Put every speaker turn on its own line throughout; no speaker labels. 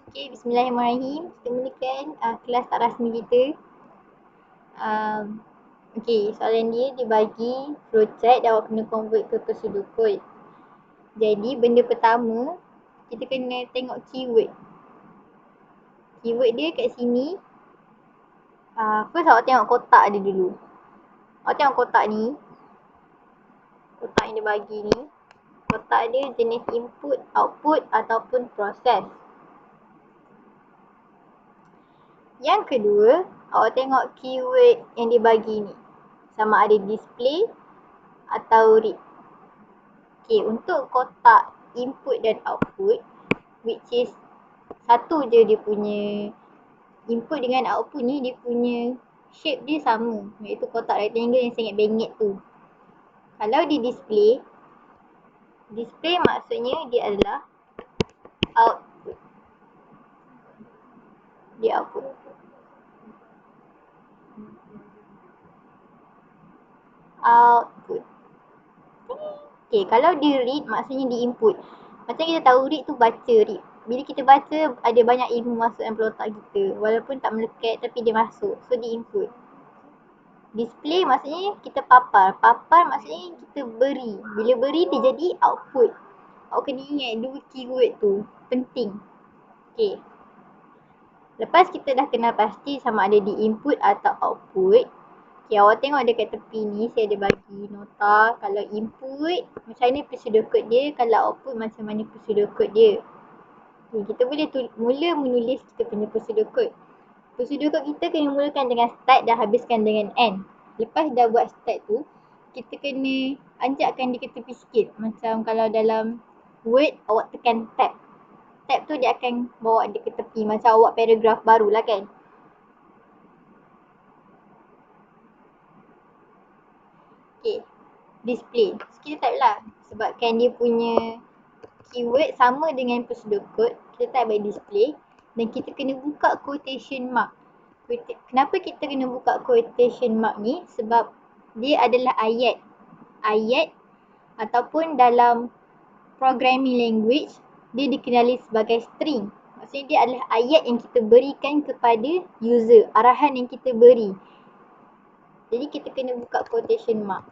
Okay, bismillahirrahmanirrahim. Kita mulakan kelas tak rasmi kita. Okay, soalan dia bagi flowchart dan awak kena convert ke prosedur code. Jadi, benda pertama, kita kena tengok keyword. Keyword dia kat sini. First awak tengok kotak dia dulu. Awak tengok kotak ni. Kotak yang dia bagi ni. Kotak dia jenis input, output ataupun proses. Yang kedua, awak tengok keyword yang dia bagi ni. Sama ada display atau read. Okay, untuk kotak input dan output, which is satu je dia punya input dengan output ni, dia punya shape dia sama, iaitu kotak rectangle yang sangat bengek tu. Kalau di display maksudnya dia adalah output. Dia output. Output. Okay, kalau di read maksudnya di input. Macam kita tahu read tu baca read. Bila kita baca ada banyak ilmu masuk dalam kepala otak kita. Walaupun tak melekat tapi dia masuk. So di input. Display maksudnya kita papar. Papar maksudnya kita beri. Bila beri dia jadi output. Awak kena ingat dua keyword tu. Penting. Okay. Lepas kita dah kenal pasti sama ada di input atau output. Okay, awak tengok dekat tepi ni saya ada bagi nota. Kalau input macam mana prosedur code dia. Kalau output macam mana prosedur code dia. Okay, kita boleh mula menulis kita punya prosedur code. Prosedur code kita kena mulakan dengan start dan habiskan dengan end. Lepas dah buat start tu, kita kena anjakkan dia ke tepi sikit. Macam kalau dalam Word, awak tekan tab. Tab tu dia akan bawa dia ke tepi. Macam awak paragraf baru lah kan. Okay, display. So, kita type lah. Sebabkan dia punya keyword sama dengan prosedur code, kita type by display. Dan kita kena buka quotation mark. Kenapa kita kena buka quotation mark ni? Sebab dia adalah ayat. Ayat ataupun dalam programming language, dia dikenali sebagai string. Maksudnya dia adalah ayat yang kita berikan kepada user. Arahan yang kita beri. Jadi kita kena buka quotation mark.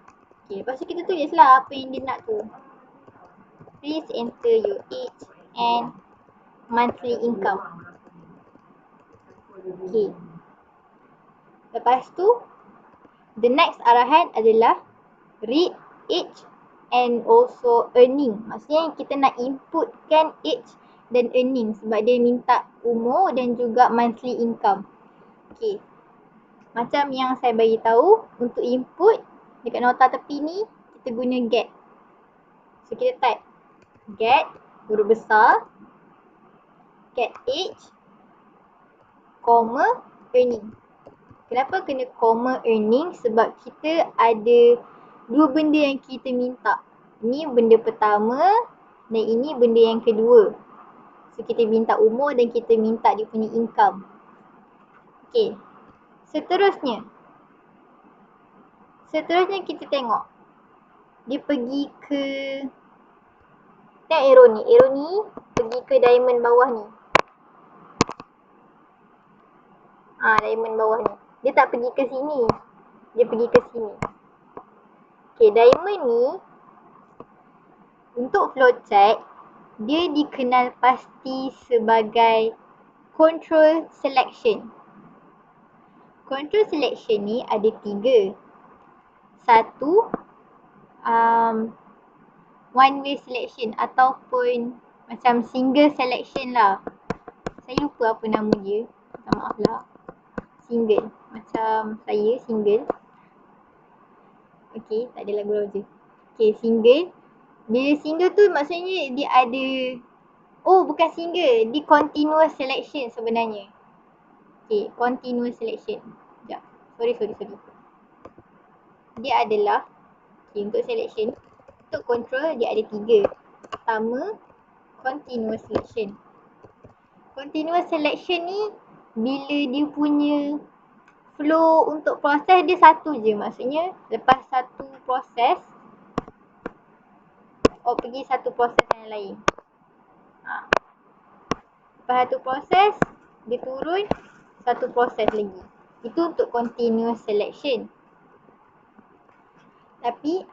Okay, lepas tu kita tulislah apa yang dia nak tu. Please enter your age and monthly income. Okay. Lepas tu, the next arahan adalah read age and also earning. Maksudnya kita nak inputkan age dan earning sebab dia minta umur dan juga monthly income. Okay. Macam yang saya bagi tahu untuk input dekat nota tepi ni kita guna get. So kita type get huruf besar, get age, comma, earning. Kenapa kena comma earning? Sebab kita ada dua benda yang kita minta. Ini benda pertama dan ini benda yang kedua. So kita minta umur dan kita minta dia punya income. Okay. Seterusnya kita tengok. Dia pergi ke tengok arrow ni. Arrow ni pergi ke diamond bawah ni. Diamond bawah ni. Dia tak pergi ke sini. Dia pergi ke sini. Okay, diamond ni untuk flowchart dia dikenal pasti sebagai control selection. Control selection ni ada tiga. Satu, one way selection ataupun macam single selection lah. Saya lupa apa nama dia. Minta maaf lah. Single. Macam saya single. Okay, tak ada lagu je. Okay, single. Bila single tu maksudnya dia ada, bukan single, dia continuous selection sebenarnya. Okay, continuous selection. Sekejap. Sorry. Dia adalah, okay, untuk selection, untuk control dia ada tiga. Pertama, continuous selection. Continuous selection ni, bila dia punya flow untuk proses dia satu je. Maksudnya, lepas satu proses, pergi satu proses yang lain. Lepas satu proses, dia turun satu proses lagi. Itu untuk continuous selection. Tapi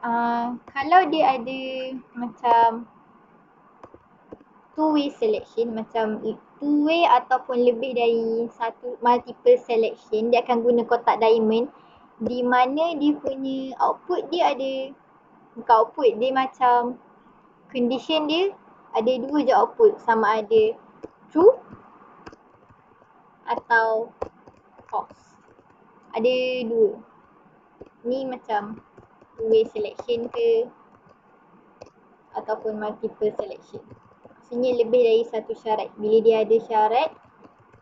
kalau dia ada macam two-way selection, macam two-way ataupun lebih dari satu multiple selection, dia akan guna kotak diamond di mana dia punya output dia ada, bukan output, dia macam condition dia ada dua je output, sama ada true atau false. Ada dua. Ni macam two-way selection ke ataupun multiple selection. Maksudnya lebih dari satu syarat. Bila dia ada syarat,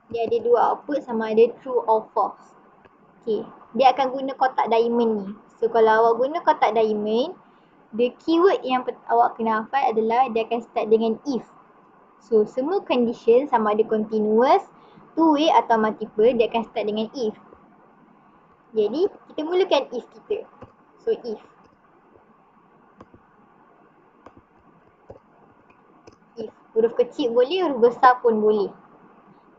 dia ada dua output sama ada true or false. Okay. Dia akan guna kotak diamond ni. So kalau awak guna kotak diamond, the keyword yang awak kena hafal adalah dia akan start dengan if. So semua condition sama ada continuous, two-way atau multiple, dia akan start dengan if. Jadi kita mulakan if kita. So if huruf kecil boleh, huruf besar pun boleh.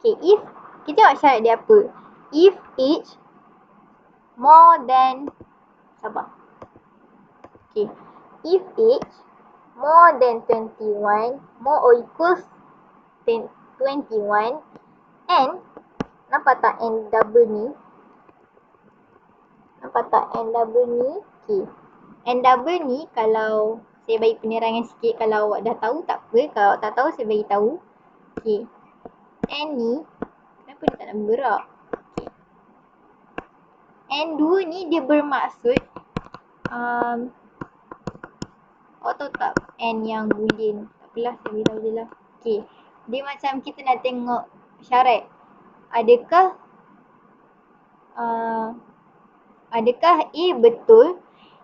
Okay, if kita tengok syarat dia apa. If age more than, sabar. Okay, if age more than 21, more or equals 21, and nampak tak n double ni? Nampak tak n double ni? Okay, n double ni kalau saya bagi penerangan sikit, kalau awak dah tahu tak apa, kalau awak tak tahu saya bagi tahu. Okay, n ni kenapa dia tak nak bergerak? Okay, n2 ni dia bermaksud awak tahu tak n yang boolean? Tak apalah, saya beritahu je lah. Okay, dia macam kita nak tengok syarat. Adakah A betul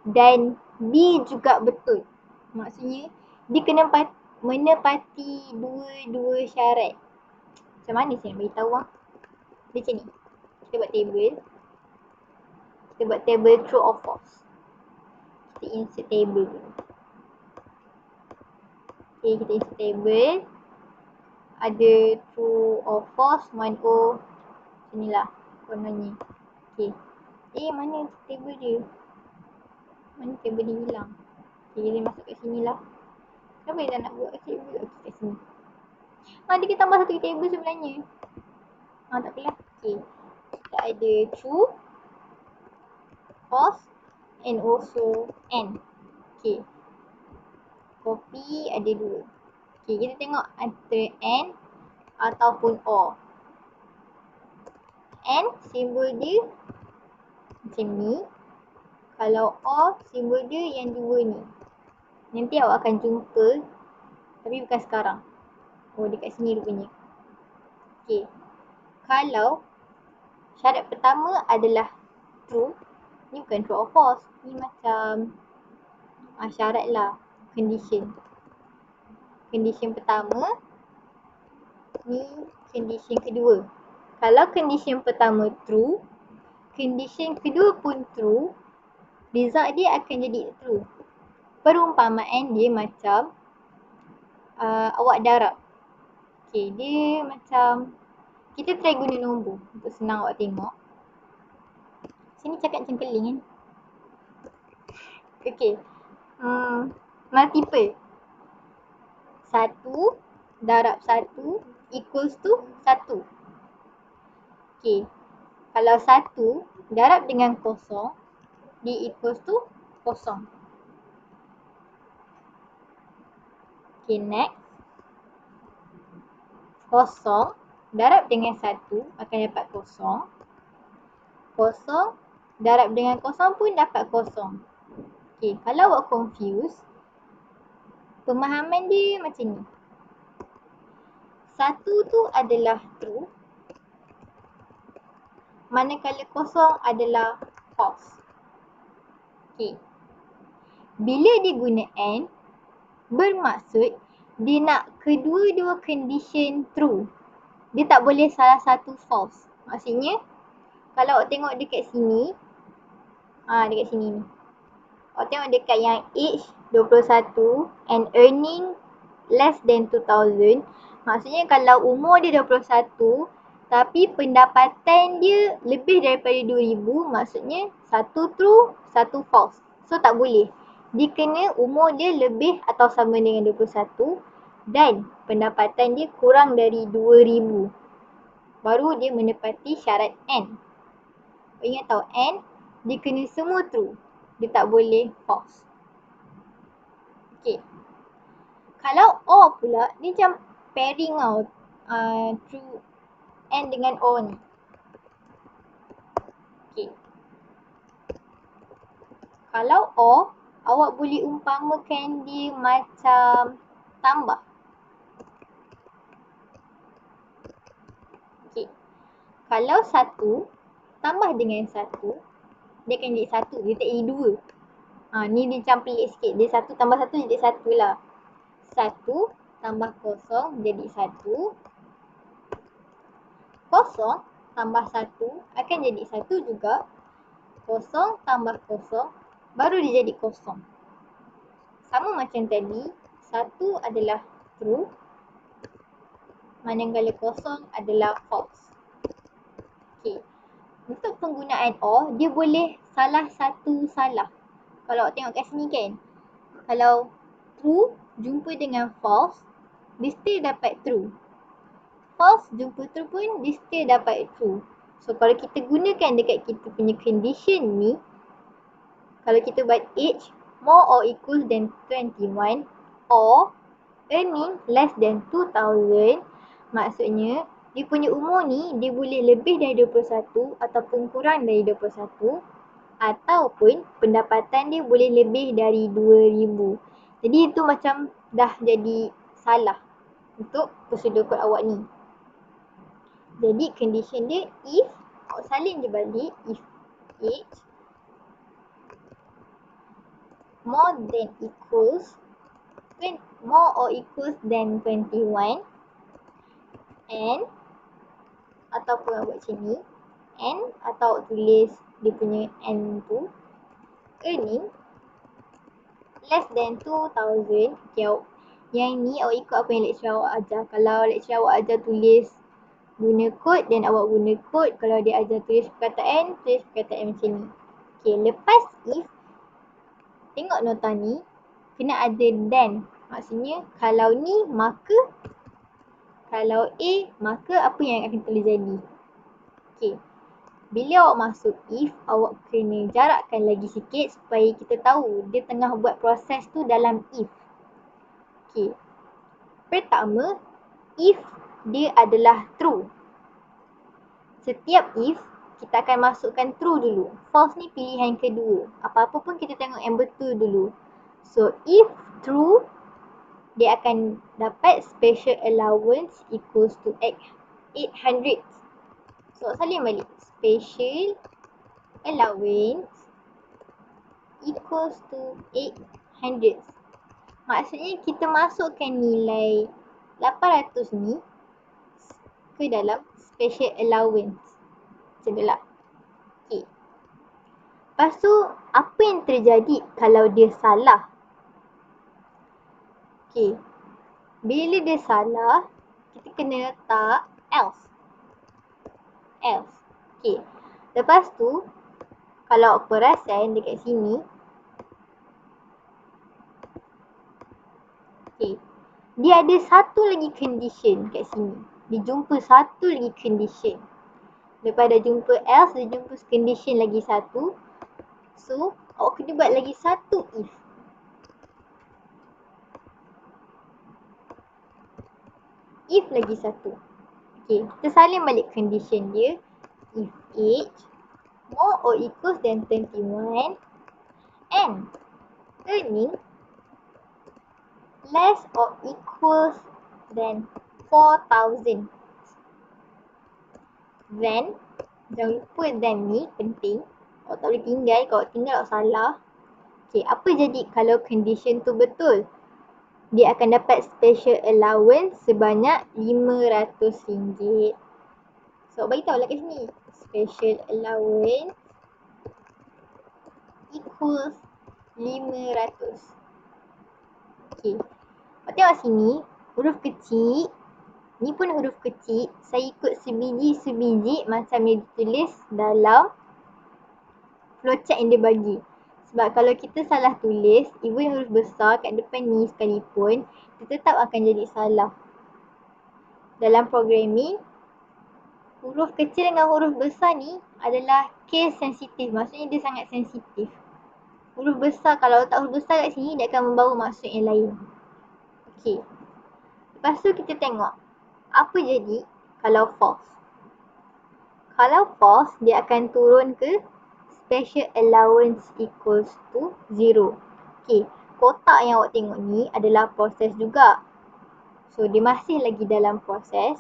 dan B juga betul. Maksudnya dia kena menepati dua-dua syarat. Macam mana saya nak beritahu lah. Dia macam ni. Kita buat table. Kita buat table true or false. Kita insert table dulu. Okay, kita insert table. Ada true or false, 1O. Macam ni lah kononnya. Okay. Mana table dia? Mana table dia hilang? Okay, dia masuk kat sini lah. Kenapa dia tak nak buat table? Okay, kat sini. Dia kita tambah satu table sebenarnya. Tak apalah. Okay. Kita ada true, false, and also n. Okay. Copy ada dua. Okay, kita tengok antara n ataupun or. N simbol dia macam ni. Kalau or simbol dia yang dua ni. Nanti awak akan jumpa, tapi bukan sekarang. Oh, dekat sini rupanya. Okay. Kalau syarat pertama adalah true, ni bukan true or false. Ni macam syarat lah. Condition. Condition pertama. Ni condition kedua. Kalau condition pertama true, condition kedua pun true, result dia akan jadi true. Perumpamaan dia macam awak darab. Okay, dia macam kita try guna nombor untuk senang awak tengok. Sini cakap macam keling kan. Okay. Multiple. 1 darab 1 equals to 1. Okay. Kalau 1 darab dengan kosong, dia equals to kosong. Okay, next. Kosong darab dengan 1 akan dapat kosong. Kosong darab dengan kosong pun dapat kosong. Okay, kalau awak confuse, pemahaman dia macam ni. 1 tu adalah true, manakala kosong adalah false. Okay. Bila dia guna n, bermaksud dia nak kedua-dua condition true. Dia tak boleh salah satu false. Maksudnya, kalau awak tengok dekat sini, dekat sini ni. Awak tengok dekat yang age 21 and earning less than 2,000, Maksudnya kalau umur dia 21 tapi pendapatan dia lebih daripada 2,000, maksudnya satu true, satu false. So tak boleh. Dia kena umur dia lebih atau sama dengan 21 dan pendapatan dia kurang dari 2,000. Baru dia menepati syarat N. Ingat tau, N dia kena semua true. Dia tak boleh false. Okay. Kalau O pula, dia macam pairing tau. True N dengan O ni. Okay. Kalau O, awak boleh umpamakan dia macam tambah. Okay. Kalau 1 tambah dengan 1, dia akan jadi 1. Dia tak jadi 2. Ni dia macam pelik sikit. Dia 1 tambah 1 jadi 1 lah. 1 tambah 0 jadi 1. 0 tambah 1 akan jadi 1 juga. 0 tambah 0 baru dia jadi 0. Sama macam tadi, 1 adalah true, manakala 0 adalah false. Okay. Untuk penggunaan OR, dia boleh salah satu salah. Kalau awak tengok kat sini kan, kalau true jumpa dengan false, dia still dapat true. False jumpa true pun dia still dapat true. So kalau kita gunakan dekat kita punya condition ni, kalau kita buat age more or equals than 21 or earning less than 2,000, maksudnya dia punya umur ni dia boleh lebih dari 21 ataupun kurang dari 21 ataupun pendapatan dia boleh lebih dari 2,000. Jadi itu macam dah jadi salah untuk prosedur kod awak ni. Jadi condition dia if, awak salin je balik, if age more or equals than 21 and ataupun awak buat macam ni, and atau awak tulis dia punya N tu, earning less than 2,000. Okay, yang ni awak ikut apa yang lecturer awak ajar. Kalau lecturer awak ajar tulis guna kod, dan awak guna kod. Kalau dia ajar tulis perkataan, tulis perkataan macam ni. Okay, lepas if, tengok nota ni, kena ada then. Maksudnya kalau ni maka, kalau A maka apa yang akan terjadi. Okay. Bila awak masuk if, awak kena jarakkan lagi sikit supaya kita tahu dia tengah buat proses tu dalam if. Okay. Pertama, if dia adalah true. Setiap if, kita akan masukkan true dulu. False ni pilihan kedua. Apa-apa pun kita tengok yang betul dulu. So, if true, dia akan dapat special allowance equals to 800. So, salin balik. Special allowance equals to 800. Maksudnya kita masukkan nilai 800 ni ke dalam special allowance. Macam tu lah. Okay. Lepas tu, apa yang terjadi kalau dia salah? Okay. Bila dia salah, kita kena letak else. Else. Okay. Lepas tu, kalau perasan dekat sini, okay, dia ada satu lagi condition kat sini. Dia jumpa satu lagi condition. Lepas dah jumpa else, dia jumpa condition lagi satu. So, awak kena buat lagi satu if. If lagi satu. Okay, kita salin balik condition dia. If age more or equals than 21 and earning less or equals than 4,000. Then, jangan lupa then ni penting. Awak tak boleh tinggal. Kalau tinggal awak salah. Okay, apa jadi kalau condition tu betul? Dia akan dapat special allowance sebanyak RM500. So, bagi tahu lah kat sini. Special allowance equals 500. Okay. Awak tengok sini, huruf kecil Ni pun huruf kecil. Saya ikut sebiji-sebiji macam yang ditulis dalam flowchart yang dia bagi. Sebab kalau kita salah tulis, even huruf besar kat depan ni sekalipun, dia tetap akan jadi salah. Dalam programming, huruf kecil dengan huruf besar ni adalah case sensitif. Maksudnya dia sangat sensitif. Huruf besar, kalau letak huruf besar kat sini, dia akan membawa maksud yang lain. Okey. Lepas tu kita tengok apa jadi kalau false. Kalau false, dia akan turun ke special allowance equals to 0. Okey, kotak yang awak tengok ni adalah proses juga. So, dia masih lagi dalam proses.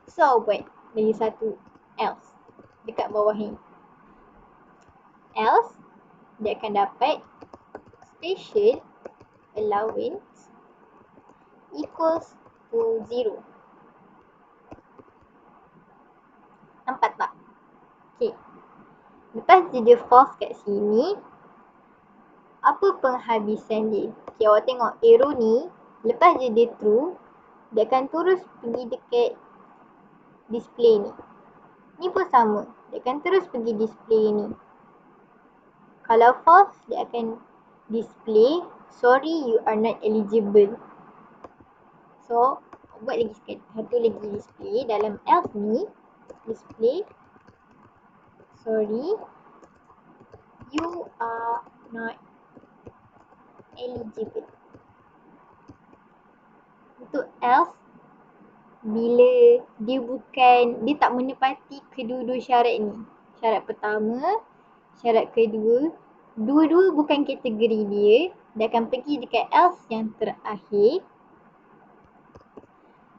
So, awak buat lagi satu else dekat bawah ni. Else, dia akan dapat special allowance equals to 0. Nampak tak? Okay. Lepas dia false kat sini, apa penghabisan dia? Okay, awak tengok arrow ni, lepas dia true, dia akan terus pergi dekat display ni. Ni pun sama, dia akan terus pergi display ni. Kalau false, dia akan display, sorry you are not eligible. So, buat lagi sikit. Satu lagi display dalam else ni, display, sorry, you are not eligible. Untuk else, bila dia tak menepati kedua-dua syarat ni. Syarat pertama, syarat kedua, dua-dua bukan kategori dia akan pergi dekat else yang terakhir.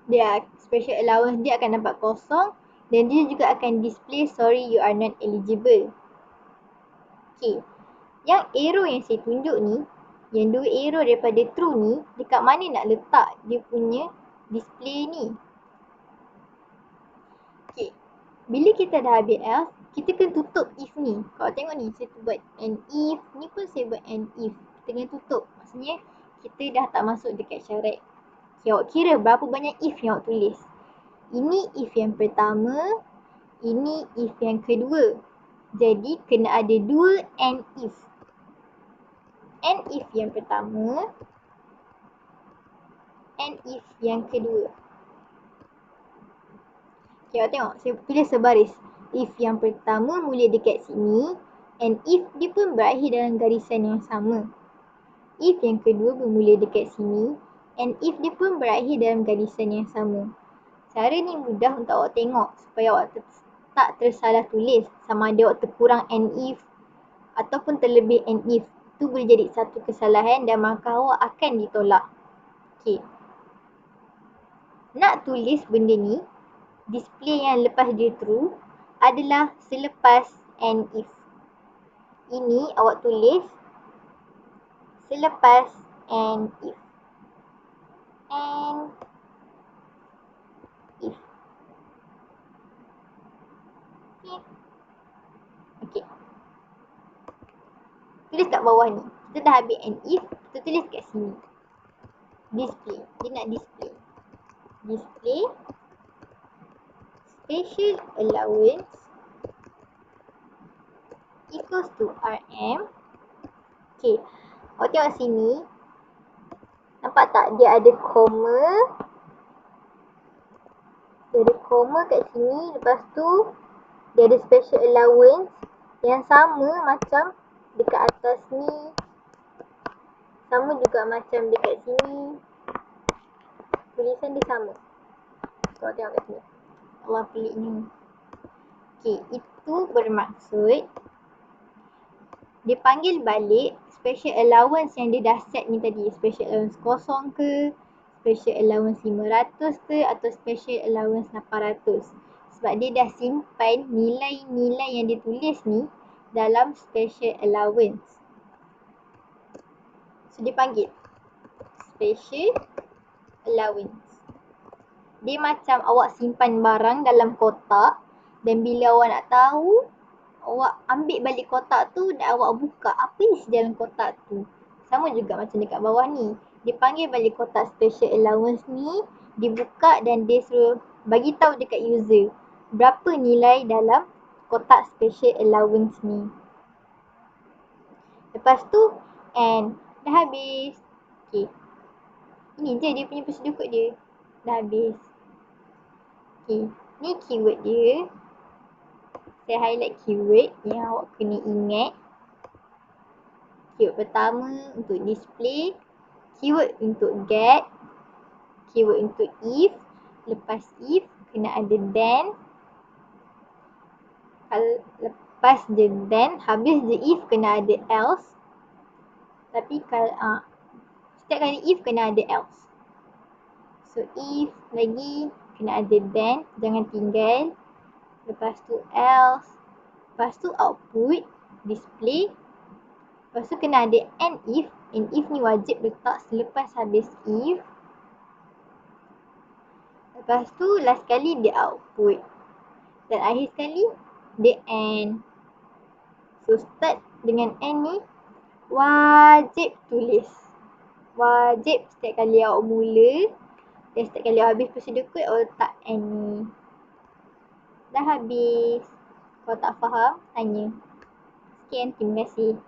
Dia special allowance dia akan nampak kosong dan dia juga akan display sorry you are not eligible. Okay, yang arrow yang saya tunjuk ni, yang dua arrow daripada true ni, dekat mana nak letak dia punya display ni? Okay, bila kita dah habis else, kita kena tutup if ni. Kalau tengok ni, saya buat an if, ni pun saya buat an if. Kita kena tutup. Maksudnya, kita dah tak masuk dekat syarat. Okay, awak kira berapa banyak if yang awak tulis. Ini if yang pertama, ini if yang kedua. Jadi, kena ada dua and if. And if yang pertama, and if yang kedua. Okay, awak tengok. Saya tulis sebaris. If yang pertama mula dekat sini, and if dia pun berakhir dalam garisan yang sama. If yang kedua bermula dekat sini, and if dia pun berakhir dalam garisan yang sama. Cara ni mudah untuk awak tengok supaya awak tak tersalah tulis sama ada awak terkurang and if ataupun terlebih and if. Itu boleh jadi satu kesalahan dan markah awak akan ditolak. Okay. Nak tulis benda ni, display yang lepas dia true adalah selepas and if. Ini awak tulis selepas and if. And if. Okay. Tulis kat bawah ni. Kita dah habis and if, kita tulis kat sini. Display. Dia nak display. Display special allowance equals to RM. Okay. Awak tengok sini. Nampak tak? Dia ada koma. Dia ada koma kat sini. Lepas tu, dia ada special allowance yang sama macam dekat atas ni. Sama juga macam dekat sini. Tulisan dia sama. So, tengok kat sini. Allah peliknya. Okay, itu bermaksud dia panggil balik special allowance yang dia dah set ni tadi. Special allowance kosong ke, special allowance 500 ke atau special allowance 800. Sebab dia dah simpan nilai-nilai yang dia tulis ni dalam special allowance. So, dia panggil special allowance. Dia macam awak simpan barang dalam kotak dan bila awak nak tahu, awak ambil balik kotak tu dan awak buka apa isi dalam kotak tu. Sama juga macam dekat bawah ni. Dia panggil balik kotak special allowance ni dibuka dan dia suruh bagi tahu dekat user berapa nilai dalam kotak special allowance ni. Lepas tu and dah habis. Okay. Ini je dia punya prosedur kod dia. Dah habis. Okay. Ni keyword dia. Saya highlight keyword yang awak kena ingat. Keyword pertama untuk display. Keyword untuk get. Keyword untuk if. Lepas if kena ada then. Kalau lepas je then, habis je if kena ada else. Tapi kalau setiap kali if kena ada else. So if lagi kena ada then, jangan tinggal. Lepas tu else. Lepas tu output, display. Lepas tu kena ada and if. And if ni wajib letak selepas habis if. Lepas tu last kali dia output. Dan akhir sekali dia and. So start dengan and ni wajib tulis. Wajib setiap kali awak mula dan setiap kali awak habis prosedur kod awak letak and ni. Dah habis. Kalau tak faham, tanya. Sekian, terima kasih.